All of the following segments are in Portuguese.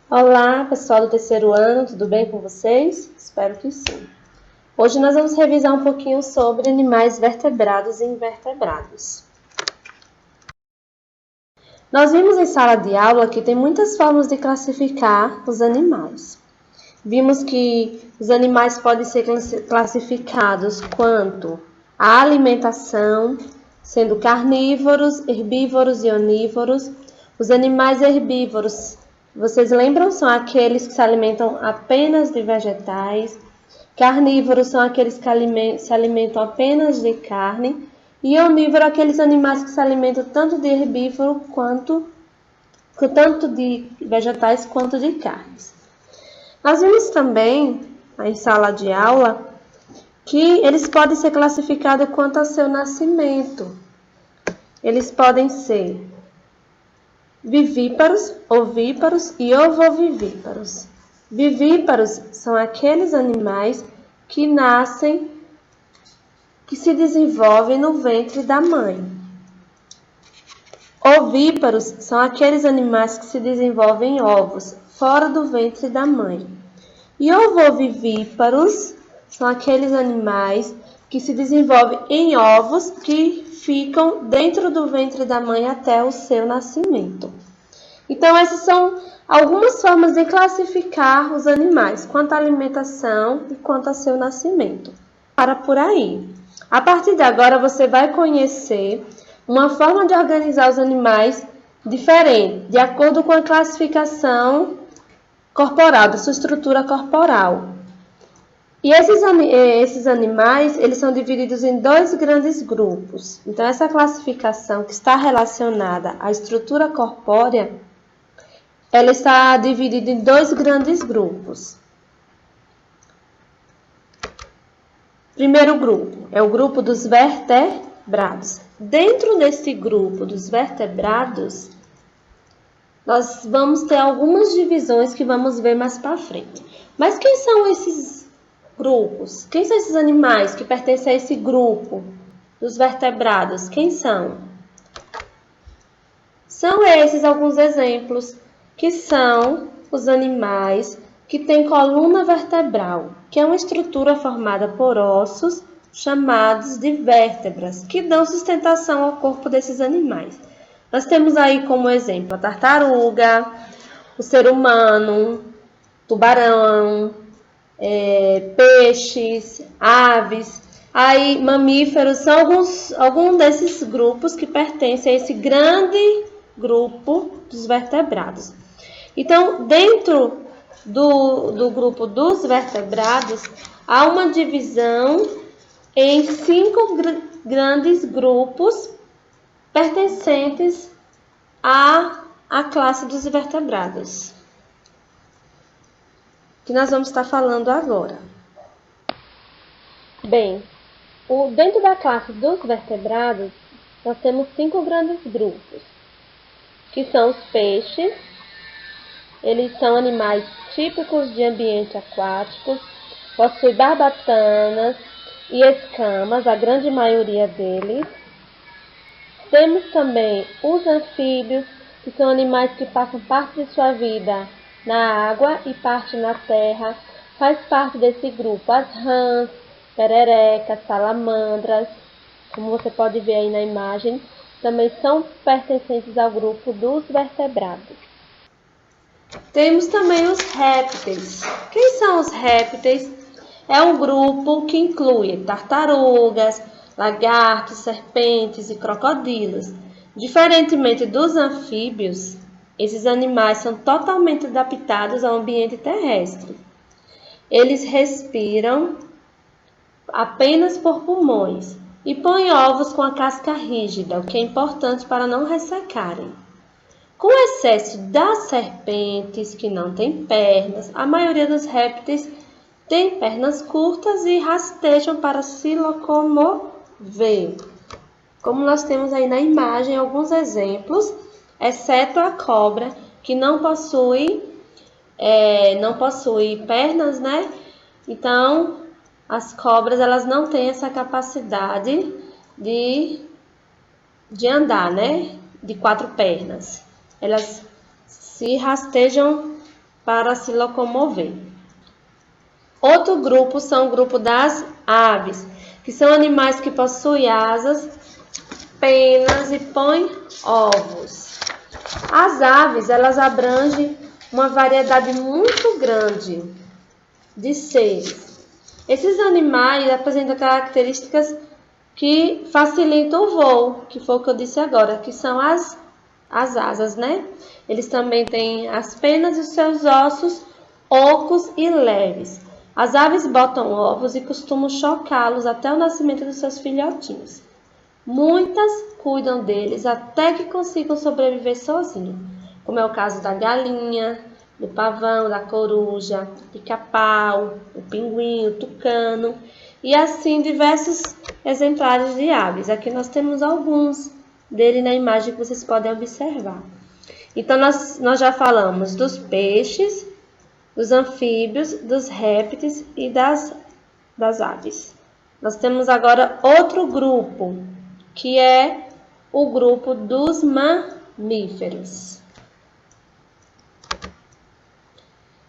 Olá, pessoal do terceiro ano, tudo bem com vocês? Espero que sim. Hoje nós vamos revisar um pouquinho sobre animais vertebrados e invertebrados. Nós vimos em sala de aula que tem muitas formas de classificar os animais. Vimos que os animais podem ser classificados quanto à alimentação, sendo carnívoros, herbívoros e onívoros. Os animais herbívoros, vocês lembram? São aqueles que se alimentam apenas de vegetais. Carnívoros são aqueles que se alimentam apenas de carne. E onívoros, aqueles animais que se alimentam tanto de herbívoro tanto de vegetais quanto de carnes. Nós vimos também, em sala de aula, que eles podem ser classificados quanto ao seu nascimento. Eles podem ser vivíparos, ovíparos e ovovivíparos. Vivíparos são aqueles animais que nascem, que se desenvolvem no ventre da mãe. Ovíparos são aqueles animais que se desenvolvem em ovos, fora do ventre da mãe. E ovovivíparos são aqueles animais que se desenvolvem em ovos que ficam dentro do ventre da mãe até o seu nascimento. Então, essas são algumas formas de classificar os animais, quanto à alimentação e quanto ao seu nascimento. Para por aí. A partir de agora, você vai conhecer uma forma de organizar os animais diferente, de acordo com a classificação corporal, da sua estrutura corporal. E esses animais, eles são divididos em dois grandes grupos. Então, essa classificação que está relacionada à estrutura corpórea, ela está dividida em dois grandes grupos. Primeiro grupo é o grupo dos vertebrados. Dentro desse grupo dos vertebrados, nós vamos ter algumas divisões que vamos ver mais para frente. Mas quem são esses grupos? Quem são esses animais que pertencem a esse grupo dos vertebrados? Quem são? São esses alguns exemplos, que são os animais que têm coluna vertebral, que é uma estrutura formada por ossos chamados de vértebras, que dão sustentação ao corpo desses animais. Nós temos aí como exemplo a tartaruga, o ser humano, tubarão, peixes, aves, aí mamíferos, são alguns desses grupos que pertencem a esse grande grupo dos vertebrados. Então, dentro do grupo dos vertebrados, há uma divisão em 5 grandes grupos pertencentes à classe dos vertebrados, que nós vamos estar falando agora. Bem, dentro da classe dos vertebrados, nós temos 5 grandes grupos, que são os peixes. Eles são animais típicos de ambientes aquáticos, possuem barbatanas e escamas, a grande maioria deles. Temos também os anfíbios, que são animais que passam parte de sua vida na água e parte na terra. Faz parte desse grupo as rãs, pererecas, salamandras, como você pode ver aí na imagem, também são pertencentes ao grupo dos vertebrados. Temos também os répteis. Quem são os répteis? É um grupo que inclui tartarugas, lagartos, serpentes e crocodilos. Diferentemente dos anfíbios, esses animais são totalmente adaptados ao ambiente terrestre. Eles respiram apenas por pulmões e põem ovos com a casca rígida, o que é importante para não ressecarem. Com excesso das serpentes, que não têm pernas, a maioria dos répteis tem pernas curtas e rastejam para se locomover. Como nós temos aí na imagem alguns exemplos, exceto a cobra, que não possui pernas, né? Então, as cobras, elas não têm essa capacidade de andar, né? De 4 pernas. Elas se rastejam para se locomover. Outro grupo são o grupo das aves, que são animais que possuem asas, penas e põem ovos. As aves, elas abrangem uma variedade muito grande de seres. Esses animais apresentam características que facilitam o voo, que foi o que eu disse agora, que são as asas, né? Eles também têm as penas e os seus ossos ocos e leves. As aves botam ovos e costumam chocá-los até o nascimento dos seus filhotinhos. Muitas cuidam deles até que consigam sobreviver sozinhos, como é o caso da galinha, do pavão, da coruja, do pica-pau, o pinguim, o tucano e assim diversos exemplares de aves. Aqui nós temos alguns dele na imagem que vocês podem observar. Então nós já falamos dos peixes, dos anfíbios, dos répteis e das aves. Nós temos agora outro grupo, que é o grupo dos mamíferos.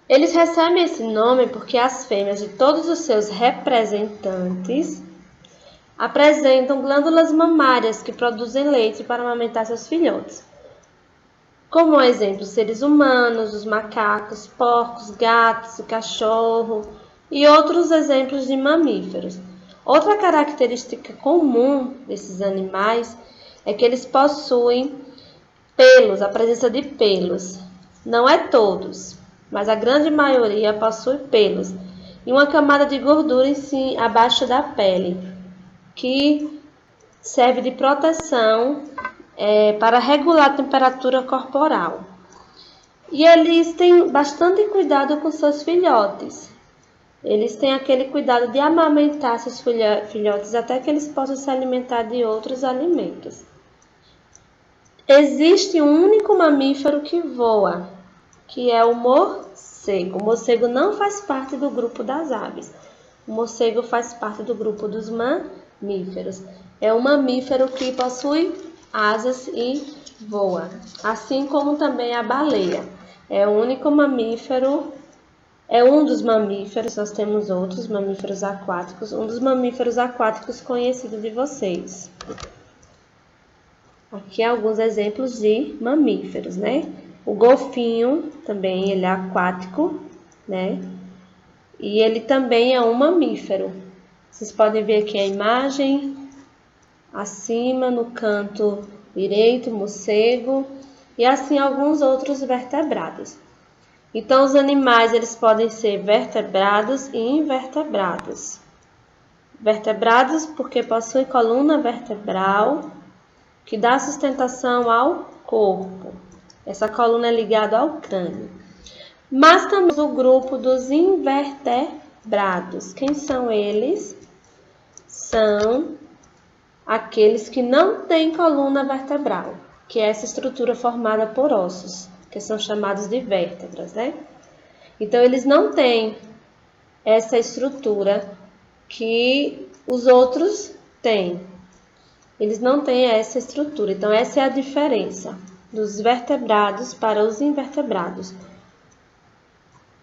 Eles recebem esse nome porque as fêmeas de todos os seus representantes apresentam glândulas mamárias que produzem leite para amamentar seus filhotes. Como exemplo, seres humanos, os macacos, porcos, gatos, o cachorro e outros exemplos de mamíferos. Outra característica comum desses animais é que eles possuem pelos, a presença de pelos. Não é todos, mas a grande maioria possui pelos e uma camada de gordura em si, abaixo da pele, que serve de proteção para regular a temperatura corporal. E eles têm bastante cuidado com seus filhotes. Eles têm aquele cuidado de amamentar seus filhotes até que eles possam se alimentar de outros alimentos. Existe um único mamífero que voa, que é o morcego. O morcego não faz parte do grupo das aves. O morcego faz parte do grupo dos mamíferos. É um mamífero que possui asas e voa, assim como também a baleia. É o único mamífero, é um dos mamíferos, nós temos outros mamíferos aquáticos, um dos mamíferos aquáticos conhecido de vocês. Aqui alguns exemplos de mamíferos, né? O golfinho também, ele é aquático, né? E ele também é um mamífero. Vocês podem ver aqui a imagem, acima no canto direito, morcego, e assim alguns outros vertebrados. Então, os animais eles podem ser vertebrados e invertebrados. Vertebrados porque possuem coluna vertebral, que dá sustentação ao corpo. Essa coluna é ligada ao crânio. Mas também o grupo dos invertebrados. Quem são eles? São aqueles que não têm coluna vertebral, que é essa estrutura formada por ossos, que são chamados de vértebras, né? Então, eles não têm essa estrutura que os outros têm. Eles não têm essa estrutura. Então, essa é a diferença dos vertebrados para os invertebrados.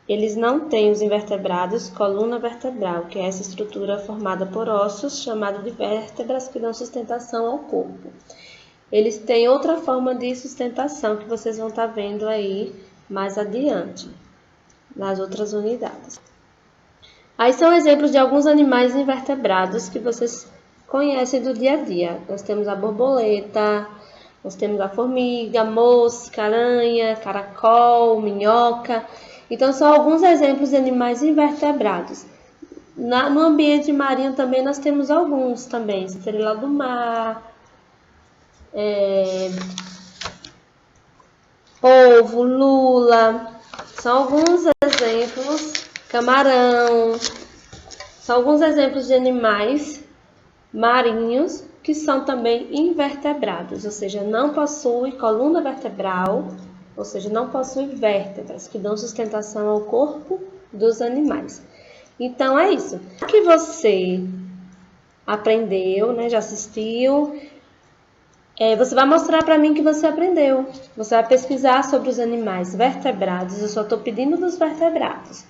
Eles não têm, os invertebrados, coluna vertebral, que é essa estrutura formada por ossos, chamada de vértebras, que dão sustentação ao corpo. Eles têm outra forma de sustentação, que vocês vão estar vendo aí mais adiante, nas outras unidades. Aí são exemplos de alguns animais invertebrados que vocês conhecem do dia a dia. Nós temos a borboleta, nós temos a formiga, a mosca, aranha, caracol, minhoca. Então, são alguns exemplos de animais invertebrados. No ambiente marinho também nós temos alguns também, estrela do mar, polvo, lula, são alguns exemplos, camarão, são alguns exemplos de animais marinhos que são também invertebrados, ou seja, não possuem coluna vertebral, ou seja, não possuem vértebras que dão sustentação ao corpo dos animais. Então, é isso. O que você aprendeu, né, já assistiu, Você vai mostrar para mim que você aprendeu. Você vai pesquisar sobre os animais vertebrados. Eu só estou pedindo dos vertebrados.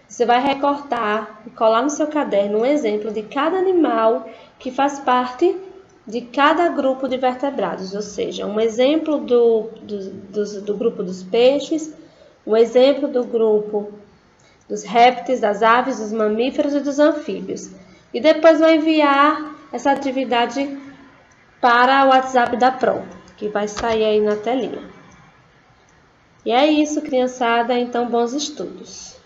Você vai recortar e colar no seu caderno um exemplo de cada animal que faz parte de cada grupo de vertebrados. Ou seja, um exemplo do grupo dos peixes, um exemplo do grupo dos répteis, das aves, dos mamíferos e dos anfíbios. E depois vai enviar essa atividade para o WhatsApp da Pro, que vai sair aí na telinha. E é isso, criançada. Então, bons estudos.